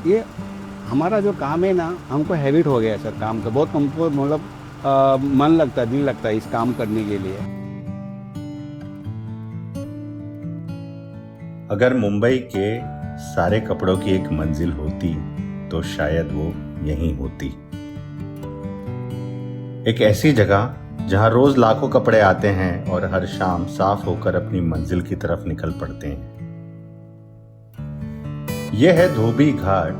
ये हमारा जो काम है ना, हमको हैबिट हो गया है सर काम का, बहुत हमको मतलब मन लगता है, दिल लगता है इस काम करने के लिए। अगर मुंबई के सारे कपड़ों की एक मंजिल होती तो शायद वो यहीं होती। एक ऐसी जगह जहां रोज लाखों कपड़े आते हैं और हर शाम साफ होकर अपनी मंजिल की तरफ निकल पड़ते हैं। यह है धोबी घाट,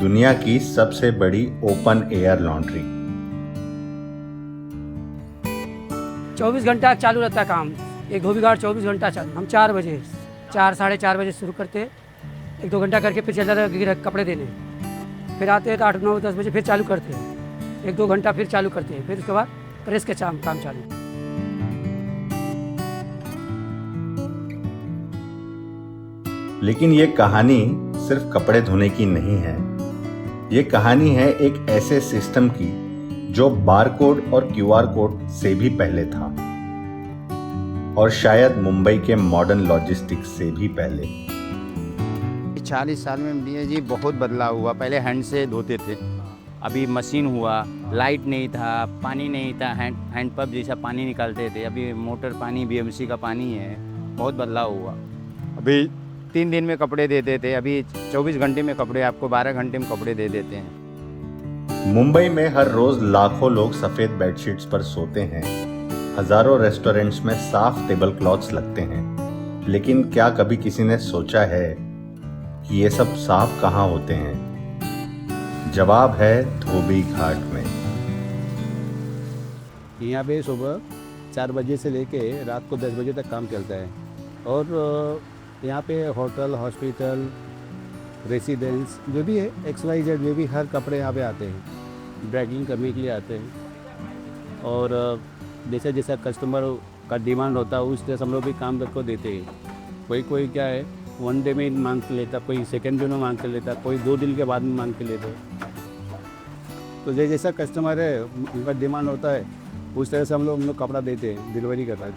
दुनिया की सबसे बड़ी ओपन एयर लॉन्ड्री। 24 घंटा चालू रहता है काम। एक धोबी घाट 24 घंटा चालू। हम 4 बजे 4 साढ़े 4 बजे शुरू करते हैं, 1-2 घंटा करके फिर चल जाते हैं कपड़े देने। फिर आते हैं तो 8-9-10 बजे फिर चालू करते हैं, 1-2 घंटा फिर चालू करते हैं, फिर उसके बाद प्रेस के काम चालू। लेकिन ये कहानी सिर्फ कपड़े धोने की नहीं है। ये कहानी है एक ऐसे सिस्टम की जो बारकोड और क्यूआर कोड से भी पहले था, और शायद मुंबई के मॉडर्न लॉजिस्टिक्स से भी पहले। 40 साल में भैया जी बहुत बदलाव हुआ। पहले हैंड से धोते थे, अभी मशीन हुआ। लाइट नहीं था, पानी नहीं था, हैंड पंप जैसा पानी निकालते थे। अभी मोटर पानी बीएमसी का पानी है। बहुत बदलाव हुआ। अभी 3 दिन में कपड़े दे देते, अभी 24 घंटे में कपड़े, आपको 12 घंटे में कपड़े दे देते हैं। मुंबई में हर रोज लाखों लोग सफेद बेडशीट्स पर सोते हैं। हजारों रेस्टोरेंट्स में साफ टेबल क्लॉथ्स लगते हैं। लेकिन क्या कभी किसी ने सोचा है कि ये सब साफ कहाँ होते हैं? जवाब है धोबी घाट में। यहाँ पे सुबह 4 बजे से लेके रात को 10 बजे तक काम चलता है। और यहाँ पे होटल, हॉस्पिटल, रेसिडेंस जो भी है, XYZ जो भी, हर कपड़े यहाँ पे आते हैं, ड्रैगिंग करने के लिए आते हैं। और जैसा जैसा कस्टमर का डिमांड होता है उस तरह से हम लोग भी काम को देते हैं। कोई क्या है 1 डे में मांग के लेता, कोई सेकेंड डे में मांग के लेता, कोई 2 दिन के बाद में मांग के लेते। तो जैसा कस्टमर है उनका डिमांड होता है उस तरह से हम लोग कपड़ा देते हैं, डिलीवरी करता है।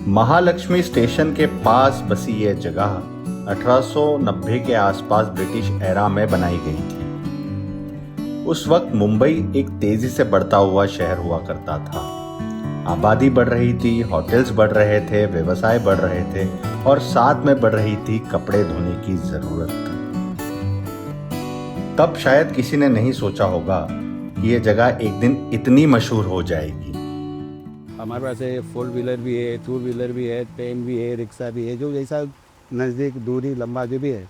महालक्ष्मी स्टेशन के पास बसी यह जगह 1890 के आसपास ब्रिटिश एरा में बनाई गई थी। उस वक्त मुंबई एक तेजी से बढ़ता हुआ शहर हुआ करता था। आबादी बढ़ रही थी, होटल्स बढ़ रहे थे, व्यवसाय बढ़ रहे थे, और साथ में बढ़ रही थी कपड़े धोने की जरूरत। तब शायद किसी ने नहीं सोचा होगा कि यह जगह एक दिन इतनी मशहूर हो जाएगी। हमारे पास 4 व्हीलर भी है, 2 व्हीलर भी है, ट्रेन भी है, रिक्शा भी है, जो जैसा नज़दीक दूरी लंबा जो भी है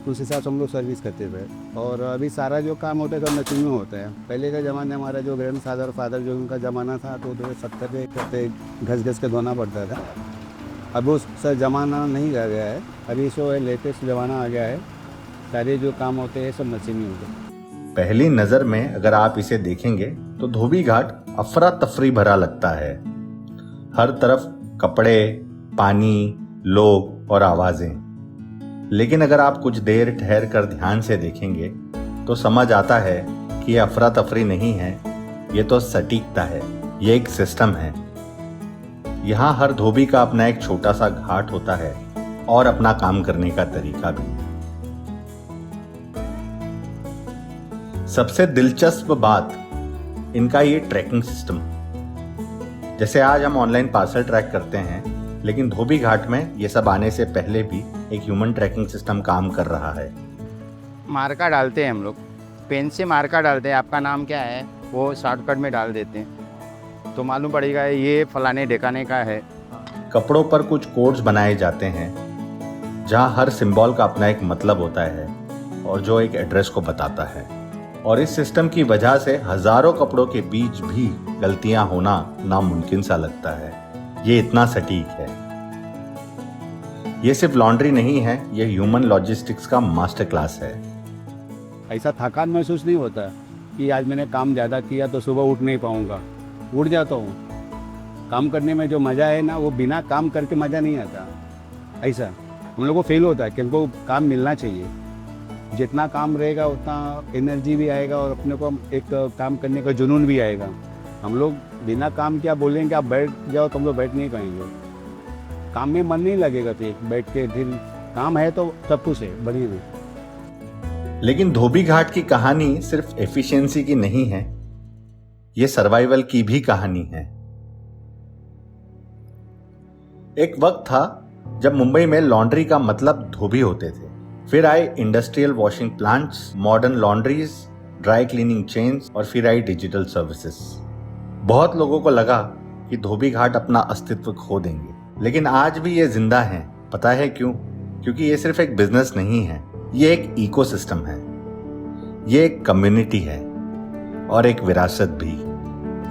उस हिसाब से हम लोग सर्विस करते थे। और अभी सारा जो काम होता है सब मशीन में होता है। पहले का ज़माना हमारा जो ग्रैंड फादर जो उनका ज़माना था तो 70 पे करते घस के धोना पड़ता था। अब उस सर ज़माना नहीं रह गया है। अभी जो है लेटेस्ट ज़माना आ गया है, सारे जो काम होते हैं सब मशीन में होते हैं। पहली नजर में अगर आप इसे देखेंगे तो धोबी घाट अफरा तफरी भरा लगता है। हर तरफ कपड़े, पानी, लोग और आवाजें। लेकिन अगर आप कुछ देर ठहर कर ध्यान से देखेंगे तो समझ आता है कि यह अफरा तफरी नहीं है, ये तो सटीकता है। ये एक सिस्टम है। यहाँ हर धोबी का अपना एक छोटा सा घाट होता है और अपना काम करने का तरीका भी। सबसे दिलचस्प बात इनका ये ट्रैकिंग सिस्टम। जैसे आज हम ऑनलाइन पार्सल ट्रैक करते हैं, लेकिन धोबी घाट में ये सब आने से पहले भी एक ह्यूमन ट्रैकिंग सिस्टम काम कर रहा है। मार्का डालते हैं हम लोग, पेन से मार्का डालते हैं। आपका नाम क्या है वो शॉर्टकट में डाल देते हैं तो मालूम पड़ेगा ये फलाने ढेकाने का है। कपड़ों पर कुछ कोड्स बनाए जाते हैं जहां हर सिंबल का अपना एक मतलब होता है और जो एक एड्रेस को बताता है। और इस सिस्टम की वजह से हजारों कपड़ों के बीच भी गलतियां होना नामुमकिन सा लगता है। ये इतना सटीक है। ये सिर्फ लॉन्ड्री नहीं है, ये ह्यूमन लॉजिस्टिक्स का मास्टर क्लास है। ऐसा थकान महसूस नहीं होता कि आज मैंने काम ज़्यादा किया तो सुबह उठ नहीं पाऊँगा। उठ जाता हूँ। काम करने में जो मज़ा है ना, वो बिना काम करके मज़ा नहीं आता। ऐसा हम लोग को फील होता है कि हमको काम मिलना चाहिए। जितना काम रहेगा उतना एनर्जी भी आएगा और अपने को एक काम करने का जुनून भी आएगा। हम लोग बिना काम क्या बोलेंगे आप बैठ जाओ तो हम लोग बैठ नहीं पाएंगे। काम में मन नहीं लगेगा, तो बैठ के फिर काम है तो सब कुछ है बढ़िया में। लेकिन धोबी घाट की कहानी सिर्फ एफिशिएंसी की नहीं है, ये सर्वाइवल की भी कहानी है। एक वक्त था जब मुंबई में लॉन्ड्री का मतलब धोबी होते थे। फिर आए industrial washing plants, modern laundries, dry cleaning chains और फिर आई डिजिटल सर्विसेज। बहुत लोगों को लगा कि धोबी घाट अपना अस्तित्व खो देंगे, लेकिन आज भी ये जिंदा हैं। पता है क्यों? क्योंकि ये सिर्फ एक बिजनेस नहीं है, ये एक इकोसिस्टम है, ये एक कम्युनिटी है और एक विरासत भी।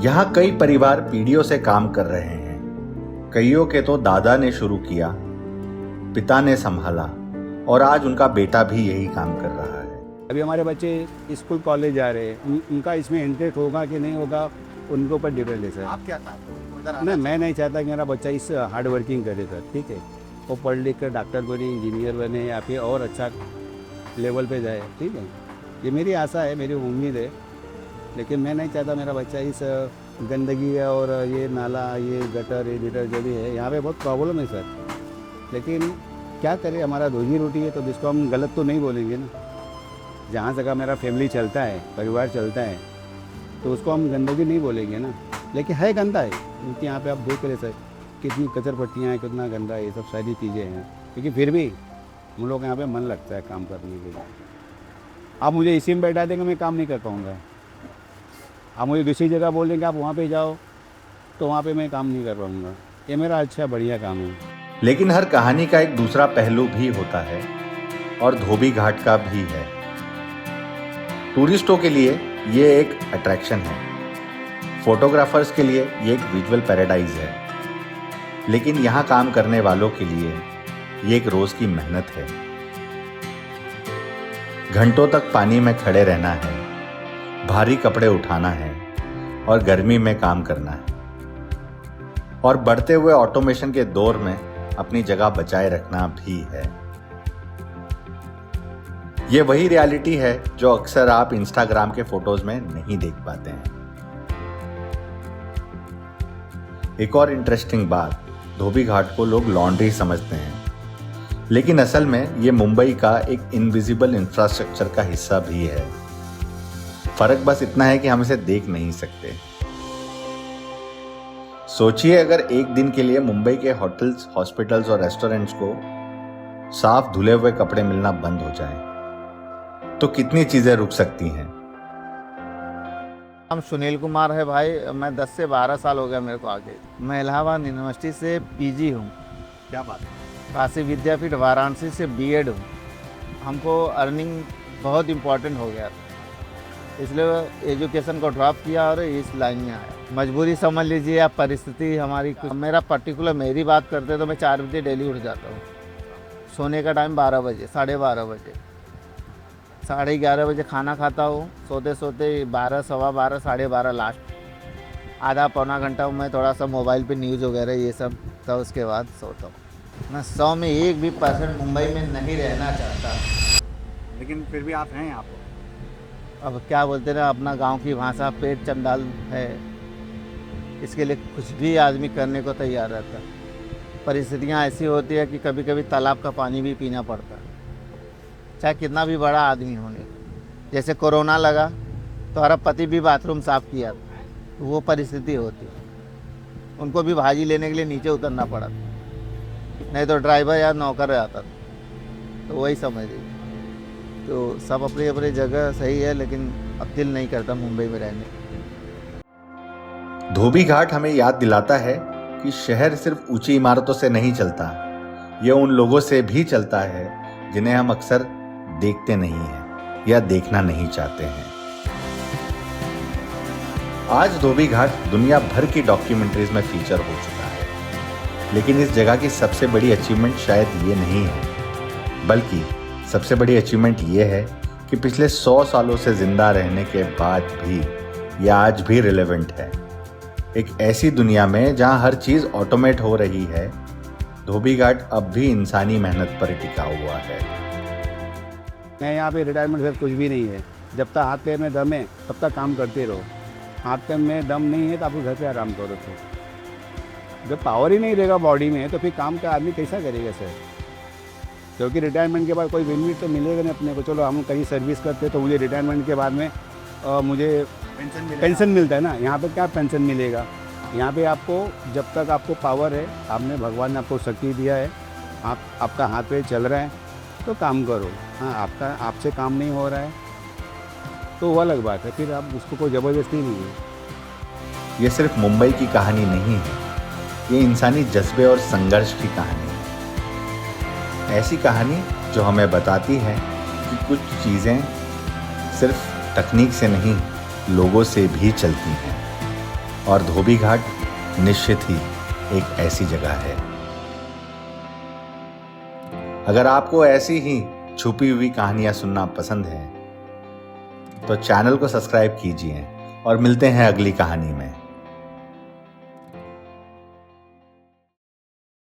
यहाँ कई परिवार पीढ़ियों से काम कर रहे हैं। कईयों के तो दादा ने शुरू किया, पिता ने संभाला और आज उनका बेटा भी यही काम कर रहा है। अभी हमारे बच्चे स्कूल कॉलेज जा रहे हैं, उनका इसमें इंटरेस्ट होगा कि नहीं होगा उनके ऊपर डिपेंड है सर। आप क्या चाहते हो? नहीं, मैं नहीं चाहता कि मेरा बच्चा इस हार्ड वर्किंग करे सर, ठीक है। वो पढ़ लिख कर डॉक्टर बने, इंजीनियर बने या फिर और अच्छा लेवल पे जाए, ठीक है। ये मेरी आशा है, मेरी उम्मीद है। लेकिन मैं नहीं चाहता मेरा बच्चा इस गंदगी और ये नाला, ये गटर, ये लीटर जो भी है, यहाँ पे बहुत प्रॉब्लम है सर। लेकिन क्या करें, हमारा रोजी रोटी है तो जिसको हम गलत तो नहीं बोलेंगे ना। जहाँ जगह मेरा फैमिली चलता है, परिवार चलता है, तो उसको हम गंदगी नहीं बोलेंगे ना। लेकिन है गंदा है, क्योंकि यहाँ पे आप देख रहे सर कितनी कचर पट्टियाँ हैं, कितना गंदा है, ये सब सारी चीज़ें हैं। लेकिन फिर भी हम लोग यहाँ पे मन लगता है काम करने के लिए। आप मुझे इसी में बैठा देंगे, मैं काम नहीं कर पाऊँगा। आप मुझे दूसरी जगह बोल देंगे आप वहाँ पे जाओ, तो वहाँ पे मैं काम नहीं कर पाऊँगा। ये मेरा अच्छा बढ़िया काम है। लेकिन हर कहानी का एक दूसरा पहलू भी होता है और धोबी घाट का भी है। टूरिस्टों के लिए ये एक अट्रैक्शन है, फोटोग्राफर्स के लिए ये एक विजुअल पैराडाइज है, लेकिन यहाँ काम करने वालों के लिए ये एक रोज की मेहनत है। घंटों तक पानी में खड़े रहना है, भारी कपड़े उठाना है और गर्मी में काम करना है, और बढ़ते हुए ऑटोमेशन के दौर में अपनी जगह बचाए रखना भी है। ये वही रियलिटी है जो अक्सर आप इंस्टाग्राम के फोटोज में नहीं देख पाते हैं। एक और इंटरेस्टिंग बात, धोबी घाट को लोग लॉन्ड्री समझते हैं, लेकिन असल में ये मुंबई का एक इनविजिबल इंफ्रास्ट्रक्चर का हिस्सा भी है। फर्क बस इतना है कि हम इसे देख नहीं सकते। सोचिए अगर एक दिन के लिए मुंबई के होटल्स, हॉस्पिटल्स और रेस्टोरेंट्स को साफ धुले हुए कपड़े मिलना बंद हो जाए, तो कितनी चीजें रुक सकती हैं। नाम सुनील कुमार है भाई। मैं 10 से 12 साल हो गया मेरे को आगे। मैं इलाहाबाद यूनिवर्सिटी से पीजी हूँ। क्या बात है। काशी विद्यापीठ वाराणसी से बीएड हूँ। हमको अर्निंग बहुत इम्पोर्टेंट हो गया था, इसलिए एजुकेशन को ड्रॉप किया और इस लाइन में आया। मजबूरी समझ लीजिए या परिस्थिति हमारी कुछ। मेरा पर्टिकुलर मेरी बात करते तो मैं 4 बजे डेली उठ जाता हूँ। सोने का टाइम 12 बजे, 12:30 बजे, 11:30 बजे खाना खाता हूँ। सोते सोते 12, सवा 12, 12:30 लास्ट। आधा पौना घंटा मैं थोड़ा सा मोबाइल पे न्यूज़ वगैरह ये सब, तो उसके बाद सोता हूँ। मैं 100 में 1 भी % मुंबई में नहीं रहना चाहता, लेकिन फिर भी आप हैं यहाँ पर। अब क्या बोलते ना, अपना गांव की भाषा, पेट चंडाल है, इसके लिए कुछ भी आदमी करने को तैयार रहता है। परिस्थितियाँ ऐसी होती है कि कभी कभी तालाब का पानी भी पीना पड़ता है, चाहे कितना भी बड़ा आदमी होने। जैसे कोरोना लगा तो हमारा पति भी बाथरूम साफ़ किया था, तो वो परिस्थिति होती, उनको भी भाजी लेने के लिए नीचे उतरना पड़ा था, नहीं तो ड्राइवर या नौकर आता था। तो वही समझ लीजिए। तो सब अपनी अपनी जगह सही है, लेकिन अब दिल नहीं करता मुंबई में रहने। धोबी घाट हमें याद दिलाता है कि शहर सिर्फ ऊंची इमारतों से नहीं चलता, ये उन लोगों से भी चलता है जिन्हें हम अक्सर देखते नहीं हैं या देखना नहीं चाहते हैं। आज धोबी घाट दुनिया भर की डॉक्यूमेंट्रीज में फीचर हो चुका है, लेकिन इस जगह की सबसे बड़ी अचीवमेंट शायद ये नहीं है, बल्कि सबसे बड़ी अचीवमेंट ये है कि पिछले 100 सालों से जिंदा रहने के बाद भी ये आज भी रिलेवेंट है। एक ऐसी दुनिया में जहां हर चीज ऑटोमेट हो रही है, धोबी घाट अब भी इंसानी मेहनत पर टिका हुआ है। मैं यहाँ पे रिटायरमेंट फिर कुछ भी नहीं है। जब तक हाथ पैर में दम है तब तक काम करते रहो। हाथ पैर में दम नहीं है तो आप घर पे आराम करो। तो जब पावर ही नहीं रहेगा बॉडी में तो फिर काम का आदमी कैसा करेगा सर? क्योंकि रिटायरमेंट के बाद कोई बेनिफिट तो मिलेगा नहीं अपने को। चलो हम कहीं सर्विस करते तो मुझे रिटायरमेंट के बाद में मुझे पेंशन मिलता है ना। यहाँ पे क्या पेंशन मिलेगा? यहाँ पे आपको जब तक आपको पावर है, आपने भगवान ने आपको शक्ति दिया है, आपका हाथ पे चल रहा है तो काम करो। हाँ, आपसे काम नहीं हो रहा है तो वो अलग बात है, फिर आप उसको कोई ज़बरदस्ती नहीं है। ये सिर्फ मुंबई की कहानी नहीं है, ये इंसानी जज्बे और संघर्ष की कहानी है। ऐसी कहानी जो हमें बताती है कि कुछ चीज़ें सिर्फ तकनीक से नहीं, लोगों से भी चलती हैं। और धोबी घाट निश्चित ही एक ऐसी जगह है। अगर आपको ऐसी ही छुपी हुई कहानियां सुनना पसंद है तो चैनल को सब्सक्राइब कीजिए और मिलते हैं अगली कहानी में।